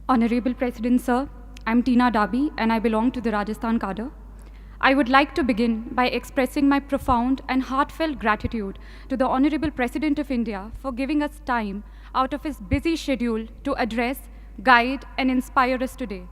Honorable President Sir, I'm Tina Dabi and I belong to the Rajasthan cadre. I would like to begin by expressing my profound and heartfelt gratitude to the Honorable President of India for giving us time out of his busy schedule to address, guide, and inspire us today.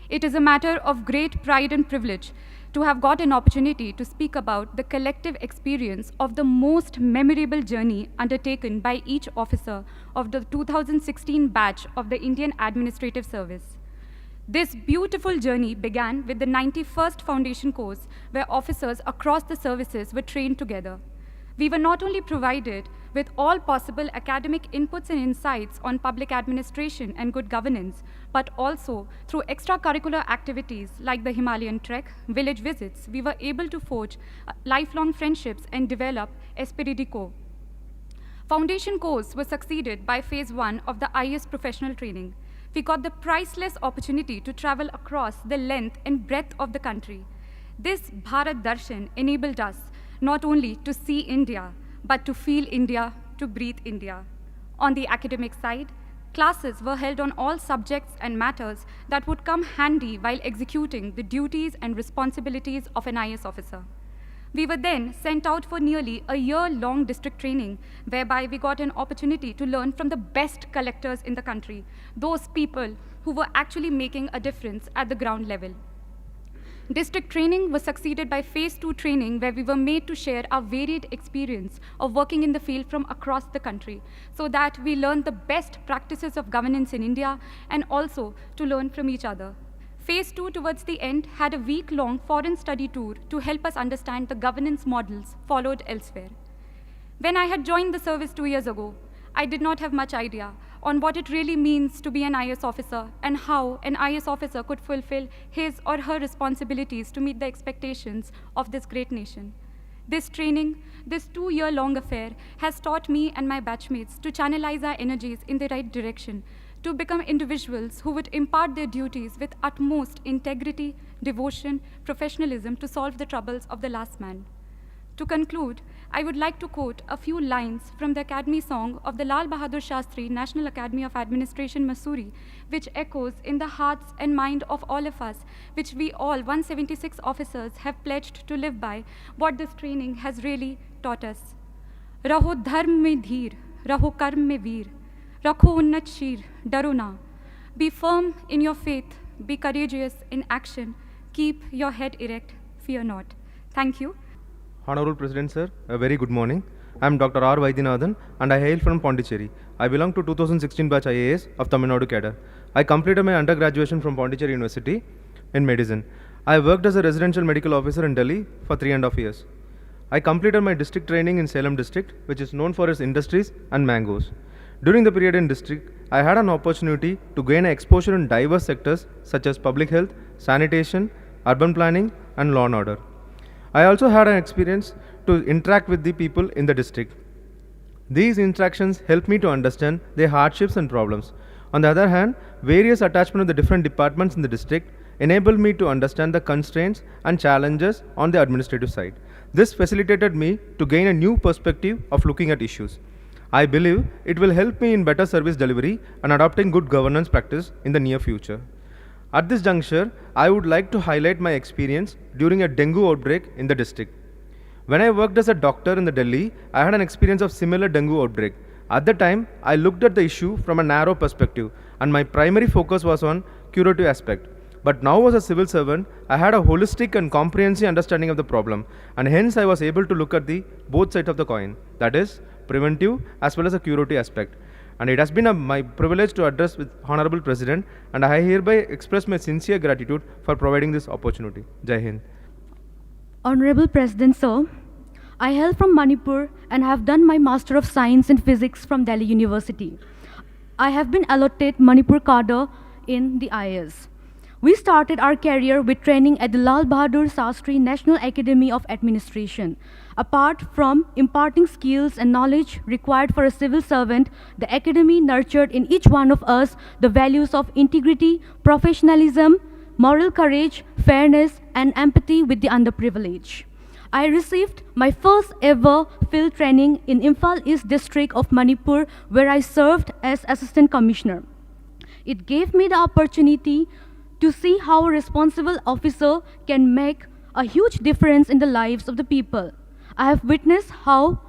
It is a matter of great pride and privilege to have got an opportunity to speak about the collective experience of the most memorable journey undertaken by each officer of the 2016 batch of the Indian Administrative Service. This beautiful journey began with the 91st Foundation course, where officers across the services were trained together. We were not only provided with all possible academic inputs and insights on public administration and good governance, but also through extracurricular activities like the Himalayan trek, village visits, we were able to forge lifelong friendships and develop esprit de corps. Foundation course was succeeded by phase 1 of the IAS professional training. We got the priceless opportunity to travel across the length and breadth of the country. This Bharat Darshan enabled us not only to see India, but to feel India, to breathe India. On the academic side, classes were held on all subjects and matters that would come handy while executing the duties and responsibilities of an IAS officer. We were then sent out for nearly a year-long district training, whereby we got an opportunity to learn from the best collectors in the country, those people who were actually making a difference at the ground level. District training was succeeded by phase 2 training, where we were made to share our varied experience of working in the field from across the country, so that we learned the best practices of governance in India and also to learn from each other. Phase 2 towards the end had a week-long foreign study tour to help us understand the governance models followed elsewhere. When I had joined the service 2 years ago, I did not have much idea on what it really means to be an IAS officer and how an IAS officer could fulfill his or her responsibilities to meet the expectations of this great nation. This training, this 2-year-long affair, has taught me and my batchmates to channelize our energies in the right direction, to become individuals who would impart their duties with utmost integrity, devotion, professionalism to solve the troubles of the last man. To conclude, I would like to quote a few lines from the Academy song of the Lal Bahadur Shastri National Academy of Administration, Mussoorie, which echoes in the hearts and mind of all of us, which we all 176 officers have pledged to live by, what this training has really taught us. Raho dharm mein dheer, raho karm mein veer, rakho unnat sheer, daro na. Be firm in your faith, be courageous in action, keep your head erect, fear not. Thank you. Honorable President Sir, a very good morning. I am Dr. R. Vaidyanathan and I hail from Pondicherry. I belong to 2016 batch IAS of Tamil Nadu cadre. I completed my undergraduation from Pondicherry University in medicine. I worked as a residential medical officer in Delhi for 3.5 years. I completed my district training in Salem district, which is known for its industries and mangoes. During the period in district, I had an opportunity to gain exposure in diverse sectors such as public health, sanitation, urban planning, and law and order. I also had an experience to interact with the people in the district. These interactions helped me to understand their hardships and problems. On the other hand, various attachment of the different departments in the district enabled me to understand the constraints and challenges on the administrative side. This facilitated me to gain a new perspective of looking at issues. I believe it will help me in better service delivery and adopting good governance practice in the near future. At this juncture, I would like to highlight my experience during a dengue outbreak in the district. When I worked as a doctor in the Delhi, I had an experience of similar dengue outbreak. At the time, I looked at the issue from a narrow perspective and my primary focus was on curative aspect. But now as a civil servant, I had a holistic and comprehensive understanding of the problem, and hence I was able to look at the both sides of the coin, that is, preventive as well as a curative aspect. And it has been my privilege to address with Honorable President, and I hereby express my sincere gratitude for providing this opportunity. Jai Hind. Honorable President Sir, I hail from Manipur and have done my Master of Science in Physics from Delhi University. I have been allotted Manipur cadre in the IAS. We started our career with training at the Lal Bahadur Shastri National Academy of Administration. Apart from imparting skills and knowledge required for a civil servant, the academy nurtured in each one of us the values of integrity, professionalism, moral courage, fairness, and empathy with the underprivileged. I received my first ever field training in Imphal East District of Manipur, where I served as Assistant Commissioner. It gave me the opportunity to see how a responsible officer can make a huge difference in the lives of the people. I have witnessed how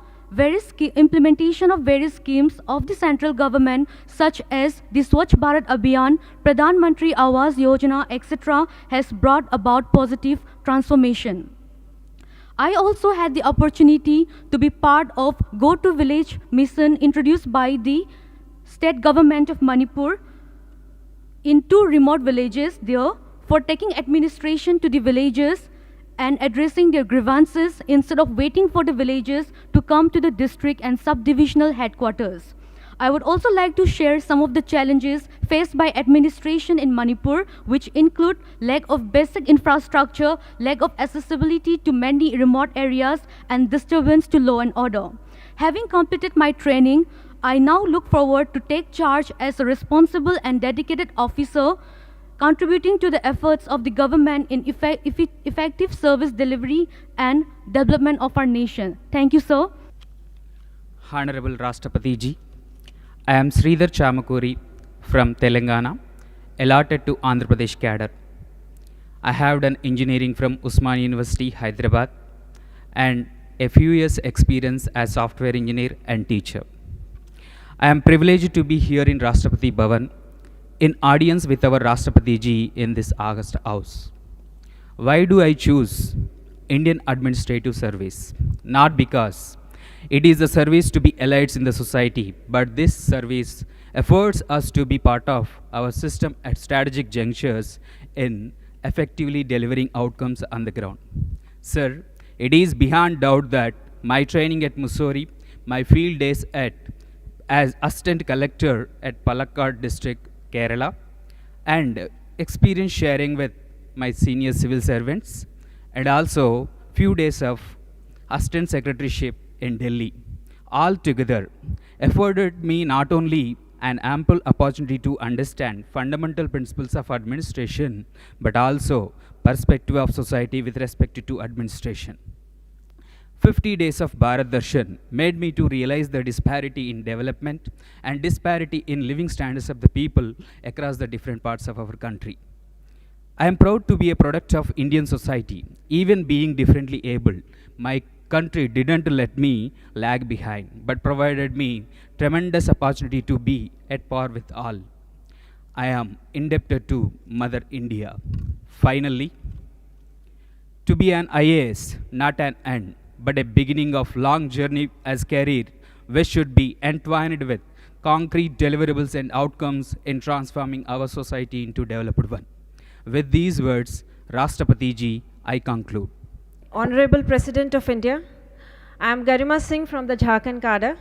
implementation of various schemes of the central government, such as the Swachh Bharat Abhiyan, Pradhan Mantri Awas Yojana, etc., has brought about positive transformation. I also had the opportunity to be part of Go to Village mission introduced by the state government of Manipur in 2 remote villages there for taking administration to the villages and addressing their grievances instead of waiting for the villages to come to the district and subdivisional headquarters. I would also like to share some of the challenges faced by administration in Manipur, which include lack of basic infrastructure, lack of accessibility to many remote areas, and disturbance to law and order. Having completed my training, I now look forward to take charge as a responsible and dedicated officer, contributing to the efforts of the government in effective service delivery and development of our nation. Thank you, sir. Honorable Rashtrapati Ji, I am Sridhar Chamakuri from Telangana, allotted to Andhra Pradesh cadre. I have done engineering from Usmania University, Hyderabad, and a few years experience as software engineer and teacher. I am privileged to be here in Rashtrapati Bhavan in audience with our Rashtrapati Ji in this August House. Why do I choose Indian Administrative Service? Not because it is a service to be elites in the society, but this service affords us to be part of our system at strategic junctures in effectively delivering outcomes on the ground. Sir, it is beyond doubt that my training at Mussoorie, my field days as Assistant Collector at Palakkad District, Kerala, and experience sharing with my senior civil servants, and also few days of Assistant Secretaryship in Delhi, all together afforded me not only an ample opportunity to understand fundamental principles of administration, but also perspective of society with respect to administration. 50 days of Bharat Darshan made me to realize the disparity in development and disparity in living standards of the people across the different parts of our country. I am proud to be a product of Indian society. Even being differently abled, my country didn't let me lag behind, but provided me tremendous opportunity to be at par with all. I am indebted to Mother India. Finally, to be an IAS, not an end, but a beginning of long journey as career, which should be entwined with concrete deliverables and outcomes in transforming our society into developed one. With these words, Rashtrapati Ji, I conclude. Honorable President of India, I am Garima Singh from the Jharkhand cadre.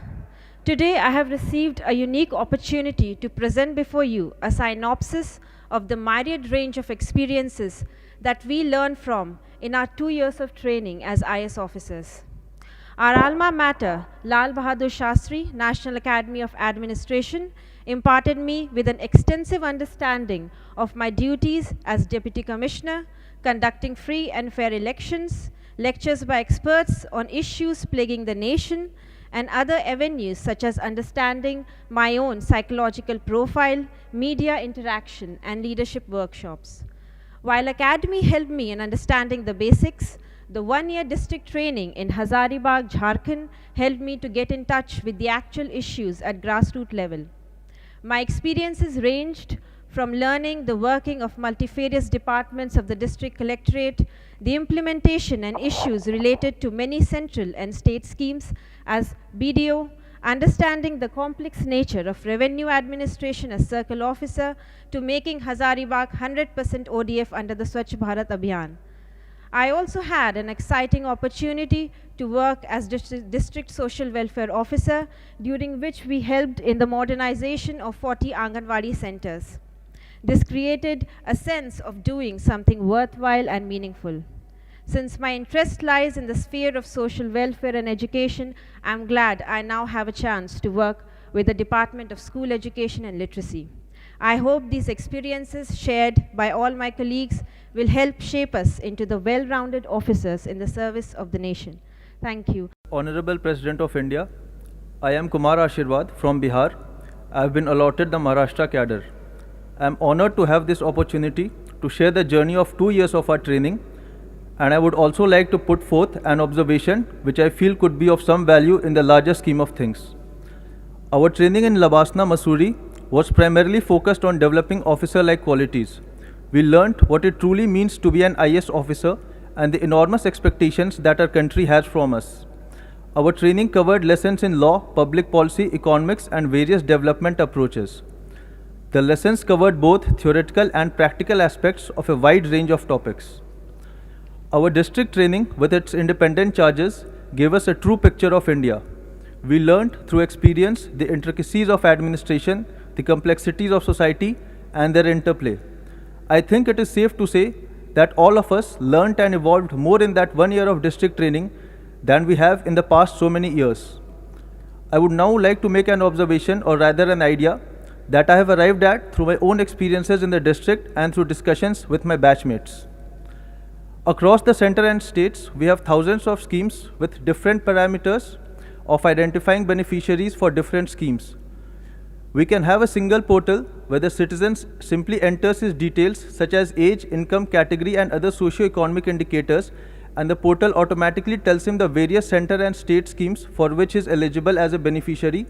Today I have received a unique opportunity to present before you a synopsis of the myriad range of experiences that we learned from in our 2 years of training as IAS officers. Our alma mater, Lal Bahadur Shastri, National Academy of Administration, imparted me with an extensive understanding of my duties as Deputy Commissioner, conducting free and fair elections, lectures by experts on issues plaguing the nation, and other avenues such as understanding my own psychological profile, media interaction, and leadership workshops. While Academy helped me in understanding the basics, the 1-year district training in Hazaribagh, Jharkhand helped me to get in touch with the actual issues at grassroots level. My experiences ranged from learning the working of multifarious departments of the district collectorate, the implementation and issues related to many central and state schemes as BDO, understanding the complex nature of revenue administration as circle officer, to making Hazaribagh 100% ODF under the Swachh Bharat Abhiyan. I also had an exciting opportunity to work as district social welfare officer, during which we helped in the modernization of 40 Anganwadi centers. This created a sense of doing something worthwhile and meaningful. Since my interest lies in the sphere of social welfare and education, I am glad I now have a chance to work with the Department of School Education and Literacy. I hope these experiences shared by all my colleagues will help shape us into the well-rounded officers in the service of the nation. Thank you. Honorable President of India, I am Kumar Ashirwad from Bihar. I have been allotted the Maharashtra cadre. I am honored to have this opportunity to share the journey of 2 years of our training, and I would also like to put forth an observation which I feel could be of some value in the larger scheme of things. Our training in Labasna, Mussoorie was primarily focused on developing officer-like qualities. We learnt what it truly means to be an IAS officer and the enormous expectations that our country has from us. Our training covered lessons in law, public policy, economics, and various development approaches. The lessons covered both theoretical and practical aspects of a wide range of topics. Our district training, with its independent charges, gave us a true picture of India. We learned through experience the intricacies of administration, the complexities of society, and their interplay. I think it is safe to say that all of us learnt and evolved more in that 1 year of district training than we have in the past so many years. I would now like to make an observation, or rather an idea, that I have arrived at through my own experiences in the district and through discussions with my batchmates. Across the center and states, we have thousands of schemes with different parameters of identifying beneficiaries for different schemes. We can have a single portal where the citizen simply enters his details such as age, income, category, and other socio-economic indicators, and the portal automatically tells him the various center and state schemes for which he is eligible as a beneficiary,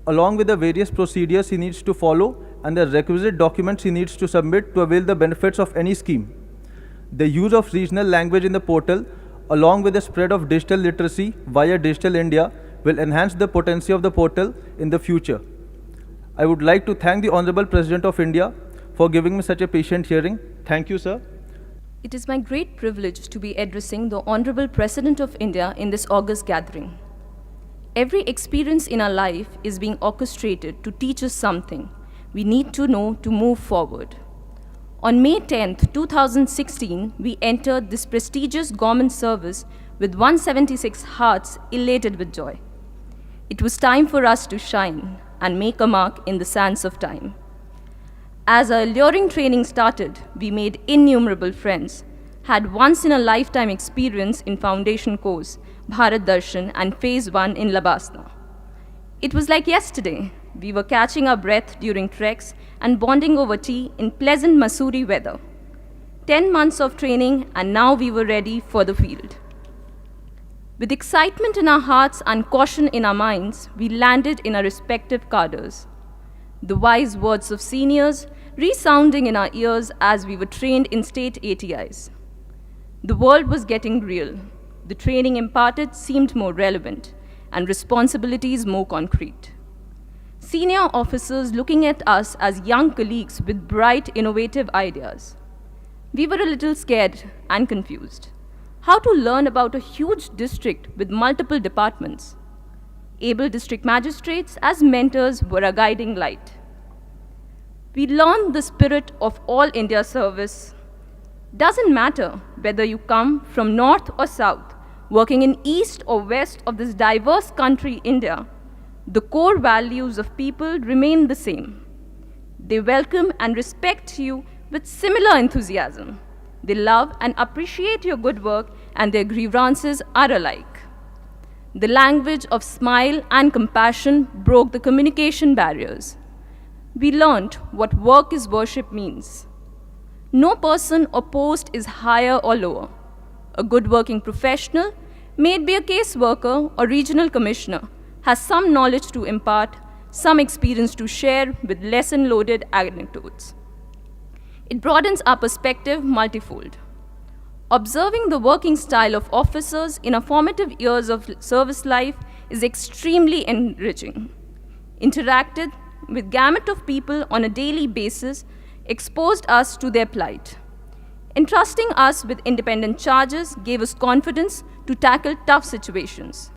along with the various procedures he needs to follow and the requisite documents he needs to submit to avail the benefits of any scheme. The use of regional language in the portal, along with the spread of digital literacy via Digital India, will enhance the potency of the portal in the future. I would like to thank the Honorable President of India for giving me such a patient hearing. Thank you, sir. It is my great privilege to be addressing the Honorable President of India in this august gathering. Every experience in our life is being orchestrated to teach us something we need to know to move forward. On May 10th, 2016, we entered this prestigious government service with 176 hearts elated with joy. It was time for us to shine and make a mark in the sands of time. As our alluring training started, we made innumerable friends, had once-in-a-lifetime experience in foundation course, Bharat Darshan, and Phase 1 in Labasna. It was like yesterday. We were catching our breath during treks and bonding over tea in pleasant Mussoorie weather. 10 months of training, and now we were ready for the field. With excitement in our hearts and caution in our minds, we landed in our respective cadres. The wise words of seniors resounding in our ears as we were trained in state ATIs. The world was getting real. The training imparted seemed more relevant, and responsibilities more concrete. Senior officers looking at us as young colleagues with bright, innovative ideas. We were a little scared and confused. How to learn about a huge district with multiple departments? Able district magistrates as mentors were a guiding light. We learned the spirit of all India service. Doesn't matter whether you come from north or south, working in east or west of this diverse country, India, the core values of people remain the same. They welcome and respect you with similar enthusiasm. They love and appreciate your good work, and their grievances are alike. The language of smile and compassion broke the communication barriers. We learned what work is worship means. No person or post is higher or lower. A good working professional, may it be a caseworker or regional commissioner, has some knowledge to impart, some experience to share with lesson-loaded anecdotes. It broadens our perspective multifold. Observing the working style of officers in our formative years of service life is extremely enriching. Interacted with gamut of people on a daily basis exposed us to their plight. Entrusting us with independent charges gave us confidence to tackle tough situations.